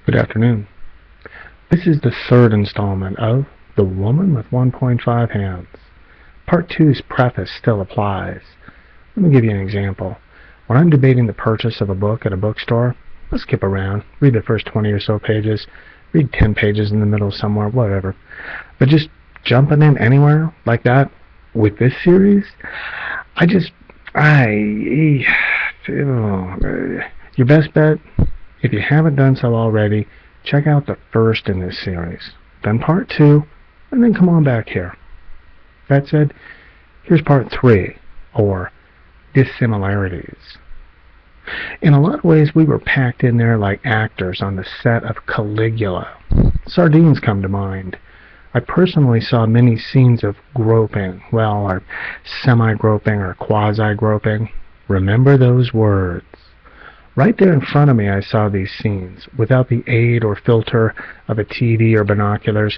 Good afternoon. This is the third installment of The Woman with 1.5 Hands. Part 2's preface still applies. Let me give you an example. When I'm debating the purchase of a book at a bookstore, I'll skip around, read the first 20 or so pages, read 10 pages in the middle somewhere, whatever. But just jumping in anywhere like that with this series, your best bet, if you haven't done so already, check out the first in this series, then part 2, and then come on back here. That said, here's part 3, or Dissimilarities. In a lot of ways, we were packed in there like actors on the set of Caligula. Sardines come to mind. I personally saw many scenes of groping, or semi-groping or quasi-groping. Remember those words. Right there in front of me I saw these scenes, without the aid or filter of a TV or binoculars,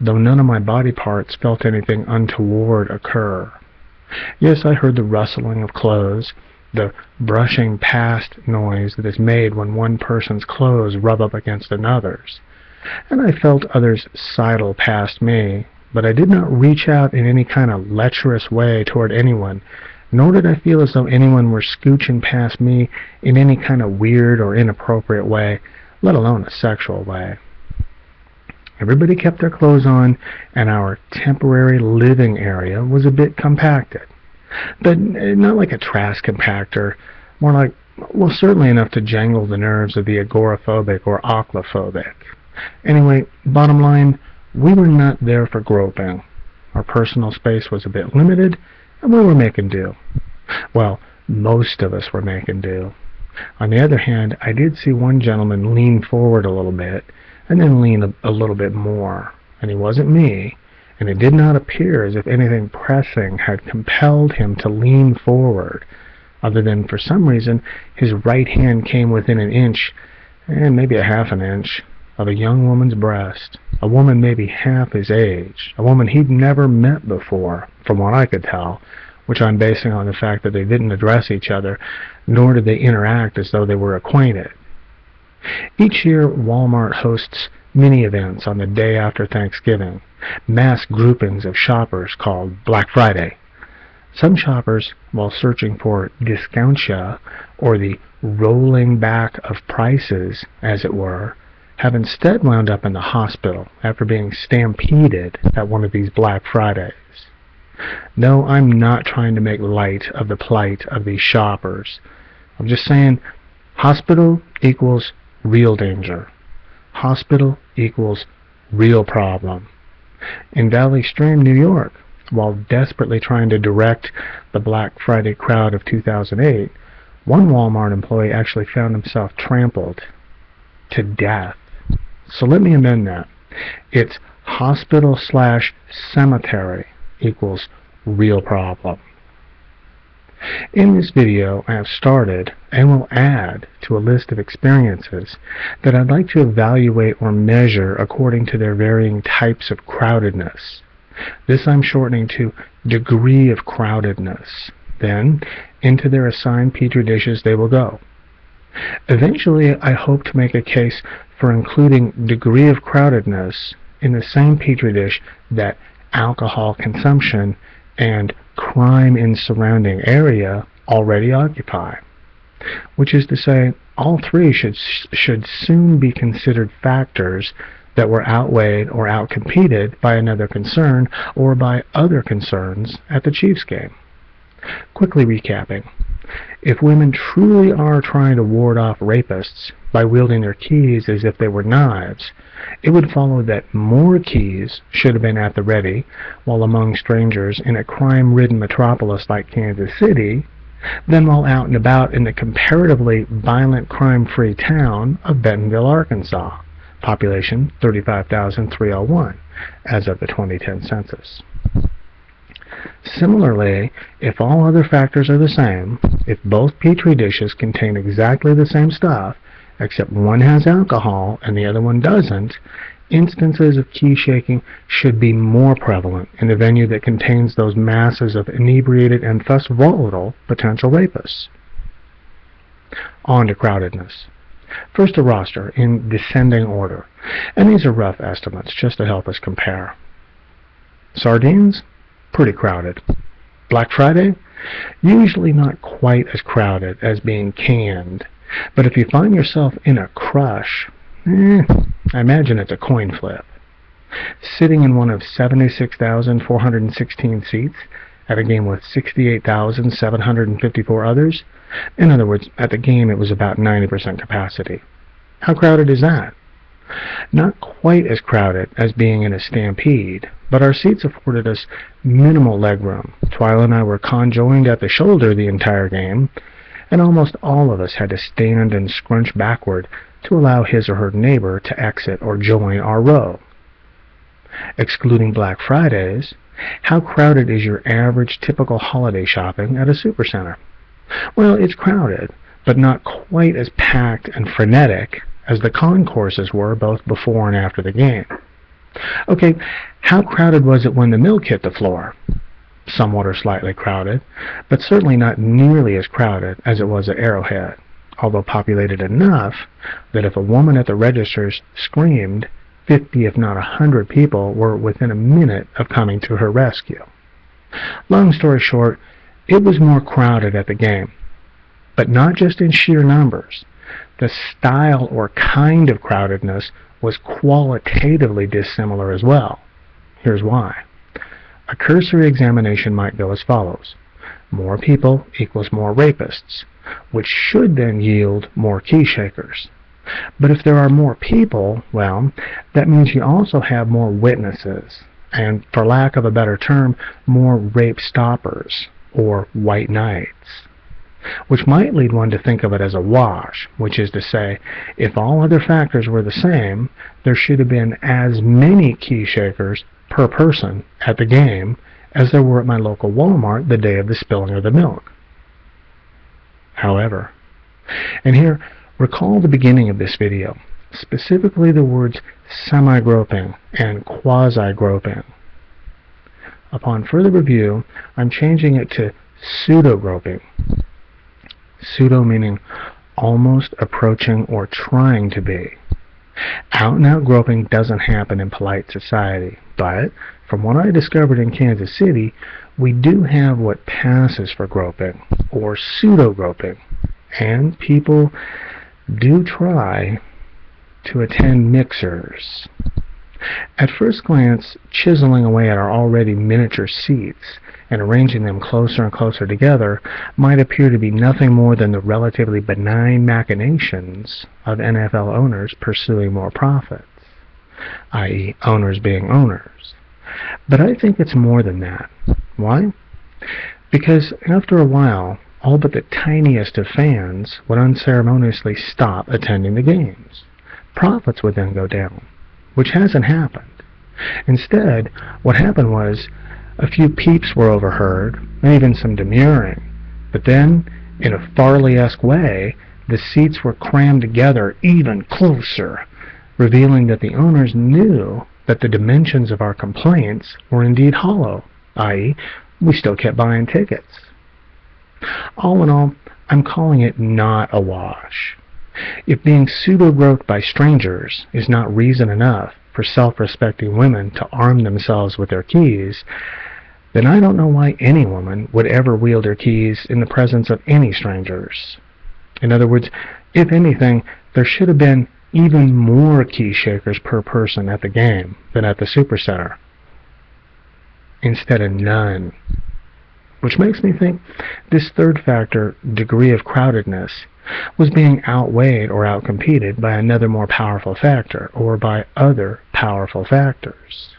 though none of my body parts felt anything untoward occur. Yes, I heard the rustling of clothes, the brushing past noise that is made when one person's clothes rub up against another's, and I felt others sidle past me, but I did not reach out in any kind of lecherous way toward anyone, nor did I feel as though anyone were scooching past me in any kind of weird or inappropriate way, let alone a sexual way. Everybody kept their clothes on, and our temporary living area was a bit compacted. But not like a trash compactor, more like, certainly enough to jangle the nerves of the agoraphobic or aquaphobic. Anyway, bottom line, we were not there for groping. Our personal space was a bit limited, and we were making do. Well, most of us were making do. On the other hand, I did see one gentleman lean forward a little bit, and then lean a little bit more, and he wasn't me, and it did not appear as if anything pressing had compelled him to lean forward, other than for some reason his right hand came within an inch, and maybe a half an inch, of a young woman's breast, a woman maybe half his age, a woman he'd never met before, from what I could tell, which I'm basing on the fact that they didn't address each other, nor did they interact as though they were acquainted. Each year, Walmart hosts mini-events on the day after Thanksgiving, mass groupings of shoppers called Black Friday. Some shoppers, while searching for discountia, or the rolling back of prices, as it were, have instead wound up in the hospital after being stampeded at one of these Black Fridays. No, I'm not trying to make light of the plight of these shoppers. I'm just saying, hospital equals real danger. Hospital equals real problem. In Valley Stream, New York, while desperately trying to direct the Black Friday crowd of 2008, one Walmart employee actually found himself trampled to death. So let me amend that. It's hospital/cemetery equals real problem. In this video, I have started and will add to a list of experiences that I'd like to evaluate or measure according to their varying types of crowdedness. This I'm shortening to degree of crowdedness. Then, into their assigned petri dishes they will go. Eventually, I hope to make a case for including degree of crowdedness in the same petri dish that alcohol consumption and crime in surrounding area already occupy, which is to say, all three should soon be considered factors that were outweighed or outcompeted by another concern or by other concerns at the Chiefs game. Quickly recapping, if women truly are trying to ward off rapists by wielding their keys as if they were knives, it would follow that more keys should have been at the ready while among strangers in a crime-ridden metropolis like Kansas City than while out and about in the comparatively violent crime-free town of Bentonville, Arkansas, population 35,301 as of the 2010 census. Similarly, if all other factors are the same, if both petri dishes contain exactly the same stuff, except one has alcohol and the other one doesn't, instances of key shaking should be more prevalent in the venue that contains those masses of inebriated and thus volatile potential rapists. On to crowdedness. First, a roster in descending order, and these are rough estimates just to help us compare. Sardines? Pretty crowded. Black Friday? Usually not quite as crowded as being canned, but if you find yourself in a crush, I imagine it's a coin flip. Sitting in one of 76,416 seats at a game with 68,754 others, in other words, at the game it was about 90% capacity. How crowded is that? Not quite as crowded as being in a stampede, but our seats afforded us minimal legroom. Twyla and I were conjoined at the shoulder the entire game, and almost all of us had to stand and scrunch backward to allow his or her neighbor to exit or join our row. Excluding Black Fridays, how crowded is your average typical holiday shopping at a supercenter? Well, it's crowded, but not quite as packed and frenetic as the concourses were both before and after the game. Okay, how crowded was it when the milk hit the floor? Somewhat or slightly crowded, but certainly not nearly as crowded as it was at Arrowhead, although populated enough that if a woman at the registers screamed, 50 if not 100 people were within a minute of coming to her rescue. Long story short, it was more crowded at the game, but not just in sheer numbers. The style or kind of crowdedness was qualitatively dissimilar as well. Here's why. A cursory examination might go as follows. More people equals more rapists, which should then yield more key shakers. But if there are more people, well, that means you also have more witnesses, and for lack of a better term, more rape stoppers, or white knights. Which might lead one to think of it as a wash, which is to say, if all other factors were the same, there should have been as many key shakers per person at the game as there were at my local Walmart the day of the spilling of the milk. However, and here, recall the beginning of this video, specifically the words semi-groping and quasi-groping. Upon further review, I'm changing it to pseudo-groping. Pseudo meaning almost approaching or trying to be. Out-and-out groping doesn't happen in polite society, but from what I discovered in Kansas City, we do have what passes for groping, or pseudo-groping, and people do try to attend mixers. At first glance, chiseling away at our already miniature seats and arranging them closer and closer together might appear to be nothing more than the relatively benign machinations of NFL owners pursuing more profits, i.e. owners being owners. But I think it's more than that. Why? Because after a while, all but the tiniest of fans would unceremoniously stop attending the games. Profits would then go down, which hasn't happened. Instead, what happened was a few peeps were overheard, and even some demurring. But then, in a Farley-esque way, the seats were crammed together even closer, revealing that the owners knew that the dimensions of our complaints were indeed hollow, i.e., we still kept buying tickets. All in all, I'm calling it not a wash. If being pseudo-groped by strangers is not reason enough for self-respecting women to arm themselves with their keys, then I don't know why any woman would ever wield her keys in the presence of any strangers. In other words, if anything, there should have been even more key shakers per person at the game than at the Supercenter, instead of none. Which makes me think this third factor, degree of crowdedness, was being outweighed or outcompeted by another more powerful factor, or by other powerful factors.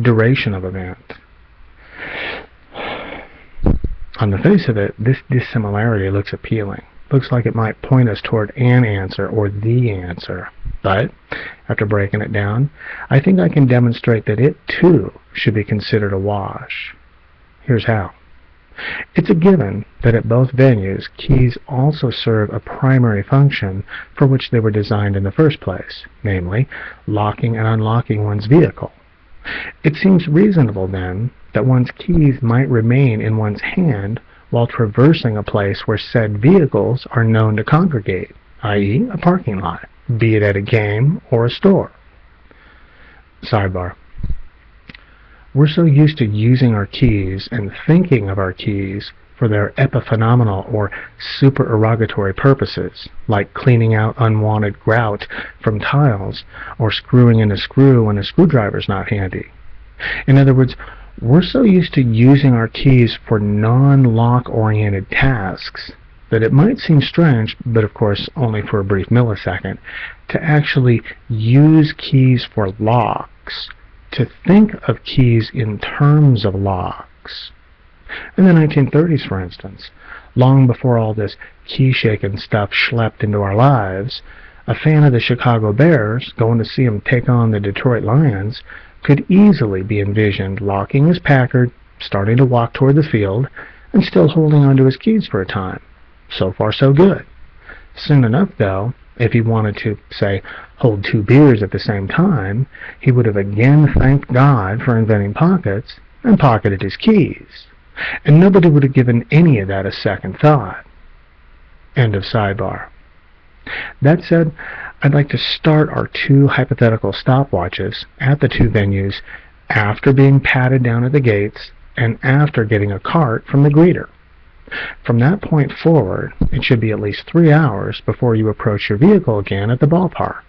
Duration of event. On the face of it, this dissimilarity looks appealing. Looks like it might point us toward an answer or the answer. But, after breaking it down, I think I can demonstrate that it too should be considered a wash. Here's how. It's a given that at both venues, keys also serve a primary function for which they were designed in the first place, namely, locking and unlocking one's vehicle. It seems reasonable, then, that one's keys might remain in one's hand while traversing a place where said vehicles are known to congregate, i.e. a parking lot, be it at a game or a store. Sidebar. We're so used to using our keys and thinking of our keys for their epiphenomenal or supererogatory purposes, like cleaning out unwanted grout from tiles or screwing in a screw when a screwdriver's not handy. In other words, we're so used to using our keys for non-lock-oriented tasks that it might seem strange, but of course only for a brief millisecond, to actually use keys for locks, to think of keys in terms of locks. In the 1930s, for instance, long before all this key-shaking stuff schlepped into our lives, a fan of the Chicago Bears, going to see them take on the Detroit Lions, could easily be envisioned locking his Packard, starting to walk toward the field, and still holding onto his keys for a time. So far, so good. Soon enough, though, if he wanted to, say, hold 2 beers at the same time, he would have again thanked God for inventing pockets and pocketed his keys. And nobody would have given any of that a second thought. End of sidebar. That said, I'd like to start our 2 hypothetical stopwatches at the 2 venues after being patted down at the gates and after getting a cart from the greeter. From that point forward, it should be at least 3 hours before you approach your vehicle again at the ballpark.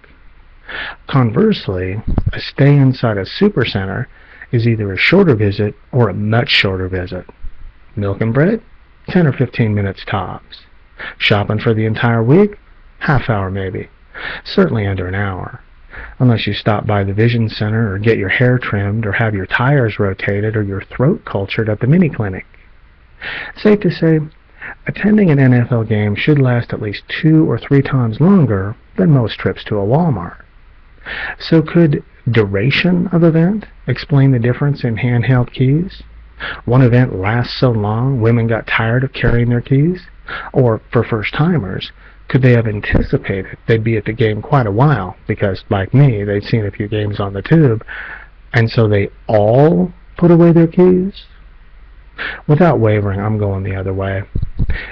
Conversely, a stay inside a supercenter is either a shorter visit or a much shorter visit. Milk and bread? 10 or 15 minutes tops. Shopping for the entire week? Half hour maybe. Certainly under an hour. Unless you stop by the vision center or get your hair trimmed or have your tires rotated or your throat cultured at the mini clinic. Safe to say, attending an NFL game should last at least 2 or 3 times longer than most trips to a Walmart. So could duration of event explain the difference in handheld keys? One event lasts so long women got tired of carrying their keys? Or, for first-timers, could they have anticipated they'd be at the game quite a while because, like me, they'd seen a few games on the tube, and so they all put away their keys? Without wavering, I'm going the other way.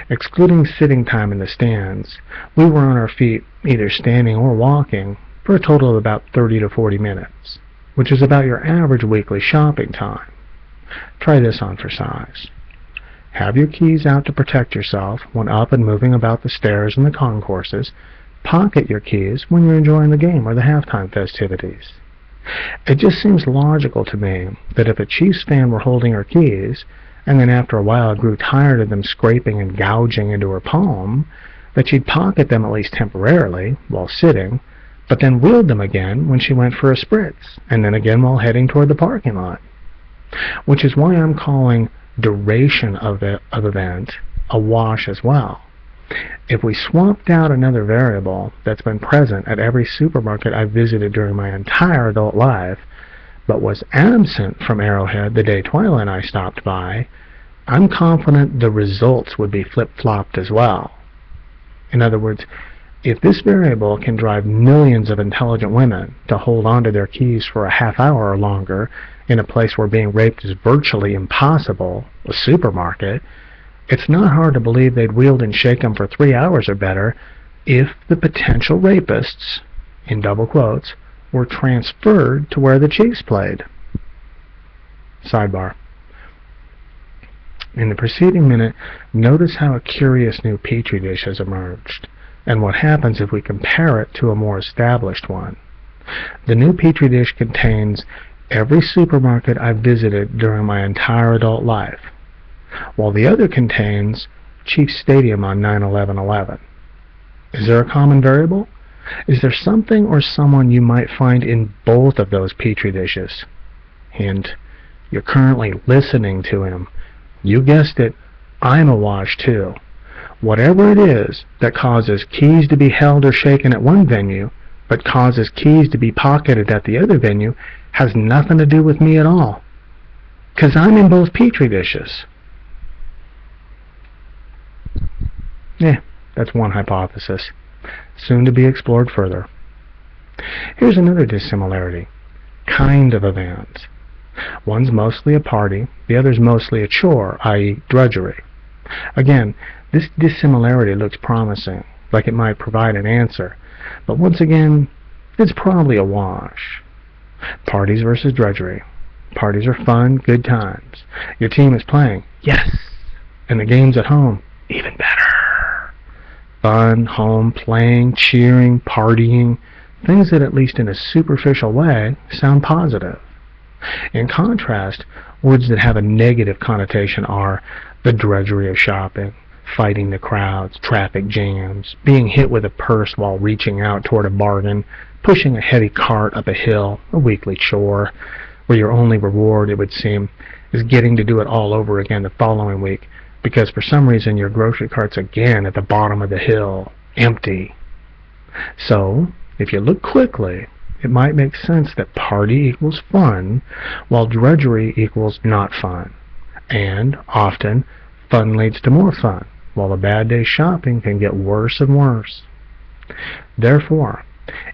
Excluding sitting time in the stands, we were on our feet, either standing or walking, for a total of about 30 to 40 minutes, which is about your average weekly shopping time. Try this on for size. Have your keys out to protect yourself when up and moving about the stairs and the concourses. Pocket your keys when you're enjoying the game or the halftime festivities. It just seems logical to me that if a Chiefs fan were holding her keys, and then after a while grew tired of them scraping and gouging into her palm, that she'd pocket them at least temporarily while sitting, but then wield them again when she went for a spritz, and then again while heading toward the parking lot. Which is why I'm calling duration of event a wash as well. If we swapped out another variable that's been present at every supermarket I've visited during my entire adult life, but was absent from Arrowhead the day Twyla and I stopped by, I'm confident the results would be flip-flopped as well. In other words, if this variable can drive millions of intelligent women to hold on to their keys for a half hour or longer in a place where being raped is virtually impossible, a supermarket, it's not hard to believe they'd wield and shake them for 3 hours or better if the potential rapists, in double quotes, were transferred to where the Chiefs played. Sidebar. In the preceding minute, notice how a curious new petri dish has emerged, and what happens if we compare it to a more established one. The new petri dish contains every supermarket I've visited during my entire adult life, while the other contains Chiefs Stadium on 9/11/11. Is there a common variable? Is there something or someone you might find in both of those petri dishes? Hint, you're currently listening to him. You guessed it, I'm a wash too. Whatever it is that causes keys to be held or shaken at one venue, but causes keys to be pocketed at the other venue, has nothing to do with me at all. 'Cause I'm in both petri dishes. Yeah, that's one hypothesis, soon to be explored further. Here's another dissimilarity. Kind of event. One's mostly a party, the other's mostly a chore, i.e. drudgery. Again, this dissimilarity looks promising, like it might provide an answer, but once again, it's probably a wash. Parties versus drudgery. Parties are fun, good times. Your team is playing, yes, and the game's at home, even better. Fun, home, playing, cheering, partying, things that, at least in a superficial way, sound positive. In contrast, words that have a negative connotation are the drudgery of shopping, fighting the crowds, traffic jams, being hit with a purse while reaching out toward a bargain, pushing a heavy cart up a hill, a weekly chore, where your only reward, it would seem, is getting to do it all over again the following week, because for some reason your grocery cart's again at the bottom of the hill, empty. So, if you look quickly, it might make sense that party equals fun, while drudgery equals not fun. And, often, fun leads to more fun, while a bad day's shopping can get worse and worse. Therefore,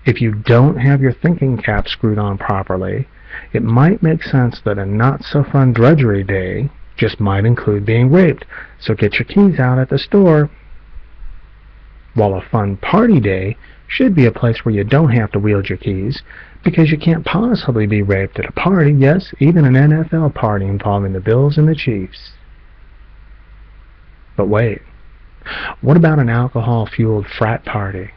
if you don't have your thinking cap screwed on properly, it might make sense that a not-so-fun drudgery day just might include being raped, so get your keys out at the store. While a fun party day should be a place where you don't have to wield your keys, because you can't possibly be raped at a party, yes, even an NFL party involving the Bills and the Chiefs. But wait, what about an alcohol-fueled frat party?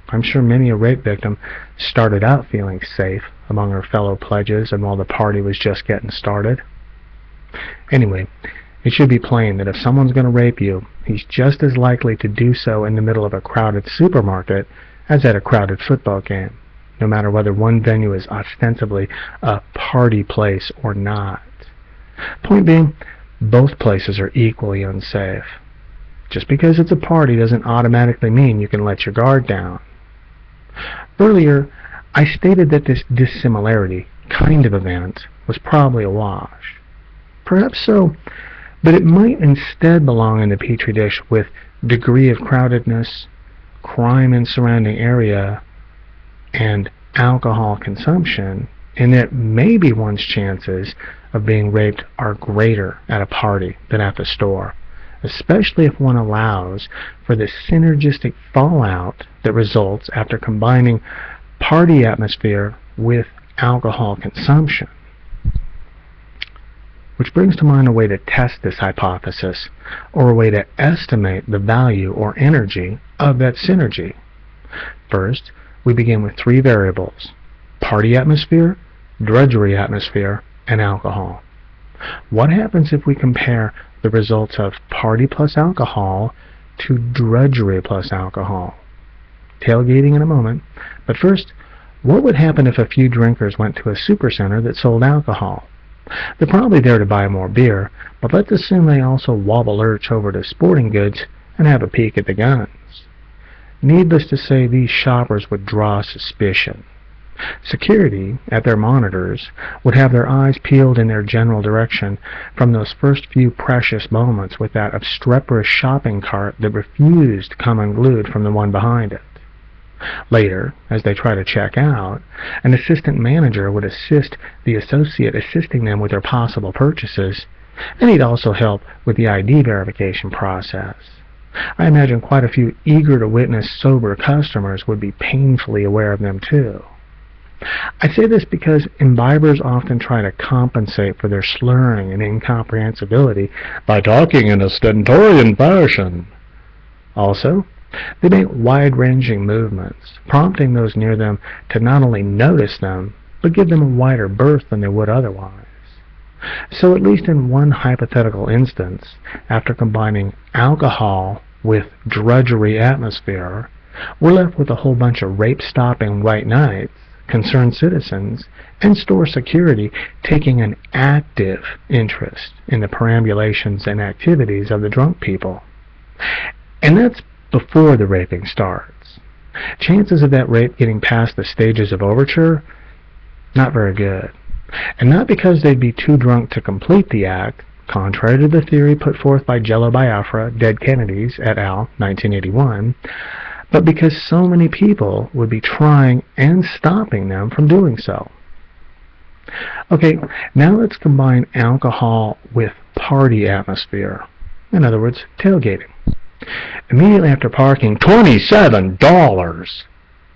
I'm sure many a rape victim started out feeling safe among her fellow pledges, and while the party was just getting started. Anyway, it should be plain that if someone's going to rape you, he's just as likely to do so in the middle of a crowded supermarket as at a crowded football game, no matter whether one venue is ostensibly a party place or not. Point being, both places are equally unsafe. Just because it's a party doesn't automatically mean you can let your guard down. Earlier, I stated that this dissimilarity kind of event was probably a wash. Perhaps so, but it might instead belong in the petri dish with degree of crowdedness, crime in surrounding area, and alcohol consumption, in that maybe one's chances of being raped are greater at a party than at the store, especially if one allows for the synergistic fallout that results after combining party atmosphere with alcohol consumption. Which brings to mind a way to test this hypothesis, or a way to estimate the value or energy of that synergy. First, we begin with three variables: party atmosphere, drudgery atmosphere, and alcohol. What happens if we compare the results of party plus alcohol to drudgery plus alcohol? Tailgating in a moment, but first, what would happen if a few drinkers went to a supercenter that sold alcohol? They're probably there to buy more beer, but let's assume they also wobble lurch over to sporting goods and have a peek at the guns. Needless to say, these shoppers would draw suspicion. Security, at their monitors, would have their eyes peeled in their general direction from those first few precious moments with that obstreperous shopping cart that refused to come unglued from the one behind it. Later, as they try to check out, an assistant manager would assist the associate assisting them with their possible purchases, and he'd also help with the ID verification process. I imagine quite a few eager to witness sober customers would be painfully aware of them too. I say this because imbibers often try to compensate for their slurring and incomprehensibility by talking in a stentorian fashion. Also, they make wide-ranging movements, prompting those near them to not only notice them, but give them a wider berth than they would otherwise. So at least in one hypothetical instance, after combining alcohol with drudgery atmosphere, we're left with a whole bunch of rape-stopping white knights, concerned citizens, and store security taking an active interest in the perambulations and activities of the drunk people. And that's before the raping starts. Chances of that rape getting past the stages of overture? Not very good. And not because they'd be too drunk to complete the act, contrary to the theory put forth by Jello Biafra, Dead Kennedys, et al., 1981, but because so many people would be trying and stopping them from doing so. Okay, now let's combine alcohol with party atmosphere. In other words, tailgating. Immediately after parking $27,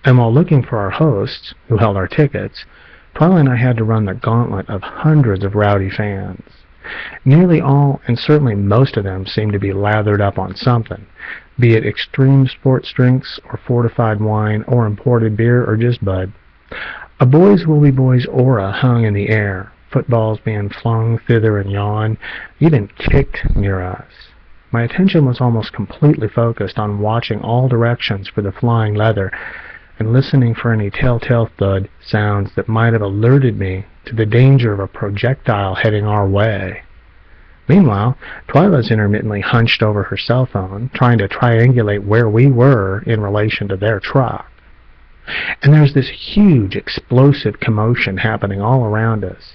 and while looking for our hosts, who held our tickets, Twilight and I had to run the gauntlet of hundreds of rowdy fans. Nearly all, and certainly most of them, seemed to be lathered up on something, be it extreme sports drinks, or fortified wine, or imported beer, or just bud. A boys will be boys aura hung in the air, footballs being flung thither and yon, even kicked near us. My attention was almost completely focused on watching all directions for the flying leather, and listening for any telltale thud sounds that might have alerted me to the danger of a projectile heading our way. Meanwhile, Twyla's intermittently hunched over her cell phone, trying to triangulate where we were in relation to their truck. And there's this huge, explosive commotion happening all around us.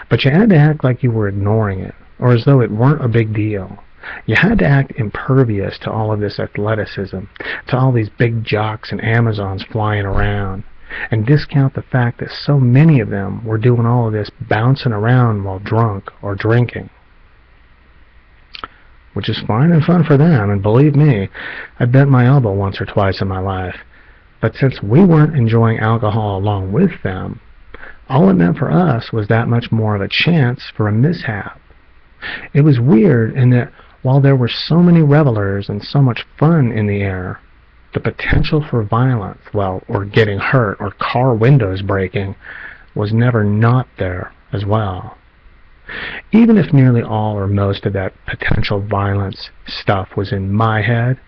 But you had to act like you were ignoring it, or as though it weren't a big deal. You had to act impervious to all of this athleticism, to all these big jocks and Amazons flying around, and discount the fact that so many of them were doing all of this bouncing around while drunk or drinking. Which is fine and fun for them, and believe me, I bent my elbow once or twice in my life. But since we weren't enjoying alcohol along with them, all it meant for us was that much more of a chance for a mishap. It was weird in that while there were so many revelers and so much fun in the air, the potential for violence, or getting hurt, or car windows breaking, was never not there as well. Even if nearly all or most of that potential violence stuff was in my head,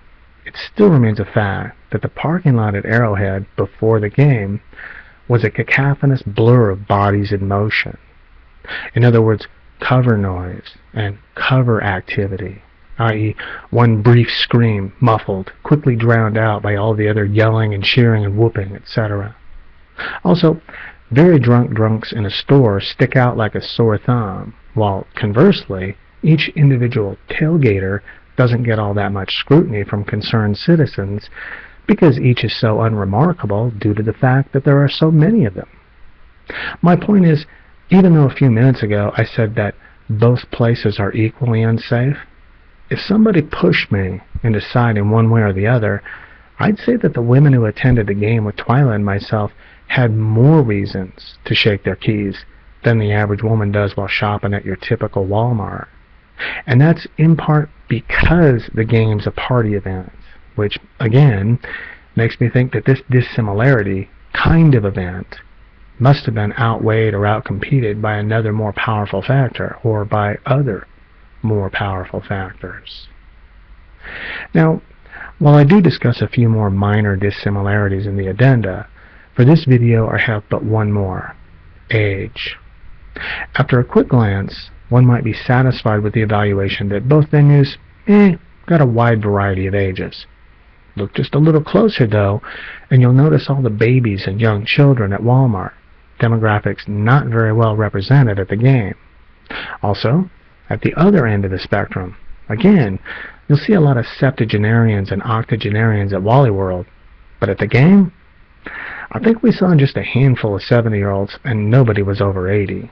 it still remains a fact that the parking lot at Arrowhead before the game was a cacophonous blur of bodies in motion. In other words, cover noise and cover activity, i.e. one brief scream, muffled, quickly drowned out by all the other yelling and cheering and whooping, etc. Also, very drunk drunks in a store stick out like a sore thumb, while conversely, each individual tailgater doesn't get all that much scrutiny from concerned citizens because each is so unremarkable due to the fact that there are so many of them. My point is, even though a few minutes ago I said that both places are equally unsafe, if somebody pushed me into siding one way or the other, I'd say that the women who attended the game with Twyla and myself had more reasons to shake their keys than the average woman does while shopping at your typical Walmart. And that's in part because the game's a party event, which, again, makes me think that this dissimilarity kind of event must have been outweighed or outcompeted by another more powerful factor, or by other more powerful factors. Now, while I do discuss a few more minor dissimilarities in the addenda, for this video I have but one more: age. After a quick glance, one might be satisfied with the evaluation that both venues got a wide variety of ages. Look just a little closer, though, and you'll notice all the babies and young children at Walmart, demographics not very well represented at the game. Also, at the other end of the spectrum, again, you'll see a lot of septuagenarians and octogenarians at Wally World, but at the game, I think we saw just a handful of 70-year-olds, and nobody was over 80.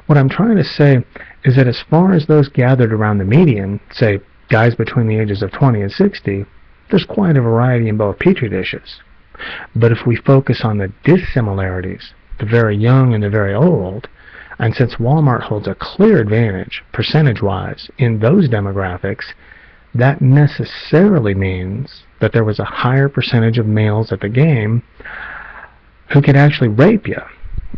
What I'm trying to say is that as far as those gathered around the median, say guys between the ages of 20 and 60, there's quite a variety in both petri dishes. But if we focus on the dissimilarities, the very young and the very old, and since Walmart holds a clear advantage, percentage-wise, in those demographics, that necessarily means that there was a higher percentage of males at the game who could actually rape you.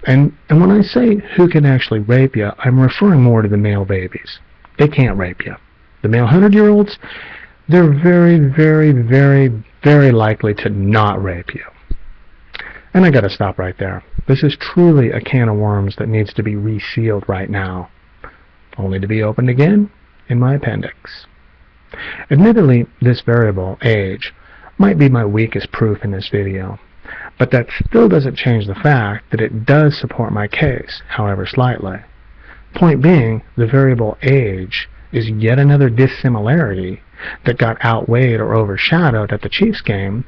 And when I say who can actually rape you, I'm referring more to the male babies. They can't rape you. The male 100-year-olds, they're very, very, very, very likely to not rape you. And I gotta stop right there. This is truly a can of worms that needs to be resealed right now, only to be opened again in my appendix. Admittedly, this variable, age, might be my weakest proof in this video, but that still doesn't change the fact that it does support my case, however slightly. Point being, the variable age is yet another dissimilarity that got outweighed or overshadowed at the Chiefs game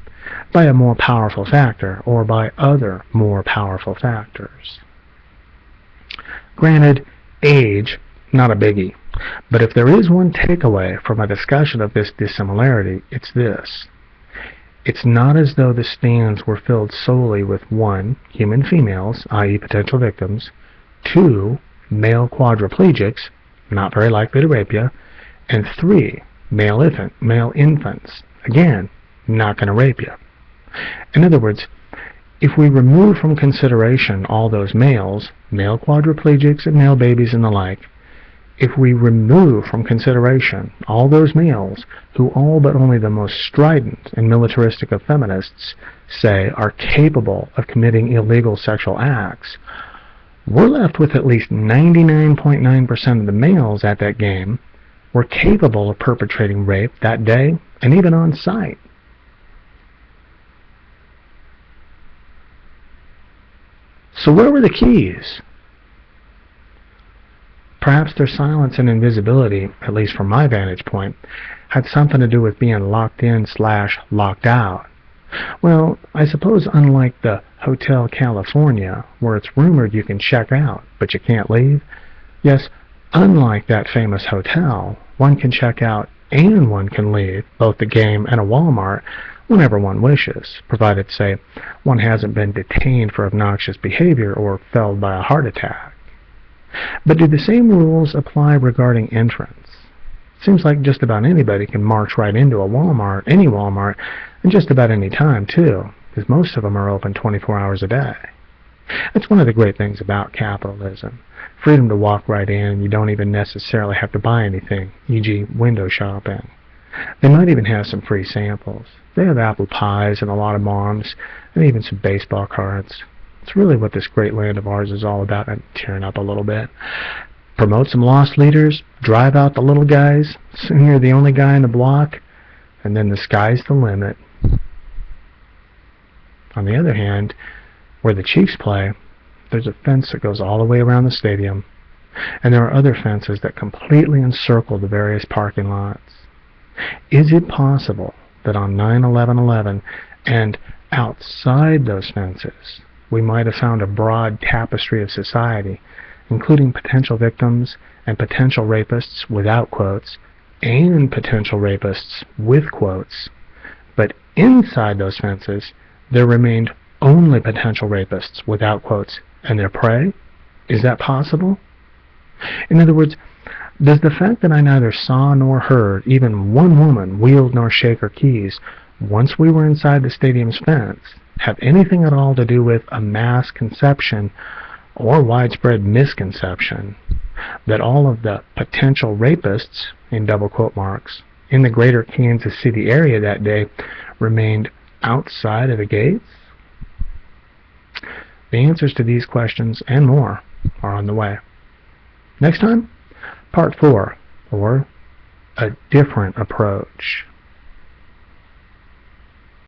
by a more powerful factor, or by other more powerful factors. Granted, age, not a biggie. But if there is one takeaway from a discussion of this dissimilarity, it's this. It's not as though the stands were filled solely with 1. Human females, i.e. potential victims, 2. Male quadriplegics, not very likely to rape you, and 3. Male infants, again, not going to rape you. In other words, if we remove from consideration all those males, male quadriplegics and male babies and the like, if we remove from consideration all those males who all but only the most strident and militaristic of feminists say are capable of committing illegal sexual acts, we're left with at least 99.9% of the males at that game were capable of perpetrating rape that day and even on site. So where were the keys? Perhaps their silence and invisibility, at least from my vantage point, had something to do with being locked in / locked out. Well, I suppose unlike the Hotel California, where it's rumored you can check out, but you can't leave, yes, unlike that famous hotel, one can check out and one can leave both the game and a Walmart whenever one wishes, provided, say, one hasn't been detained for obnoxious behavior or felled by a heart attack. But do the same rules apply regarding entrance? Seems like just about anybody can march right into a Walmart, any Walmart, and just about any time, too, because most of them are open 24 hours a day. That's one of the great things about capitalism. Freedom to walk right in, you don't even necessarily have to buy anything, e.g. window shopping. They might even have some free samples. They have apple pies and a lot of moms, and even some baseball cards. It's really what this great land of ours is all about. I'm tearing up a little bit. Promote some lost leaders, drive out the little guys, soon you're the only guy in the block, and then the sky's the limit. On the other hand, where the Chiefs play, there's a fence that goes all the way around the stadium, and there are other fences that completely encircle the various parking lots. Is it possible that on 9/11/11 and outside those fences, we might have found a broad tapestry of society, including potential victims and potential rapists without quotes, and potential rapists with quotes, but inside those fences there remained only potential rapists without quotes and their prey? Is that possible? In other words, does the fact that I neither saw nor heard even one woman wield nor shake her keys once we were inside the stadium's fence have anything at all to do with a mass conception or widespread misconception that all of the potential rapists, in double quote marks, in the greater Kansas City area that day remained outside of the gates? The answers to these questions and more are on the way. Next time, Part 4, or a different approach.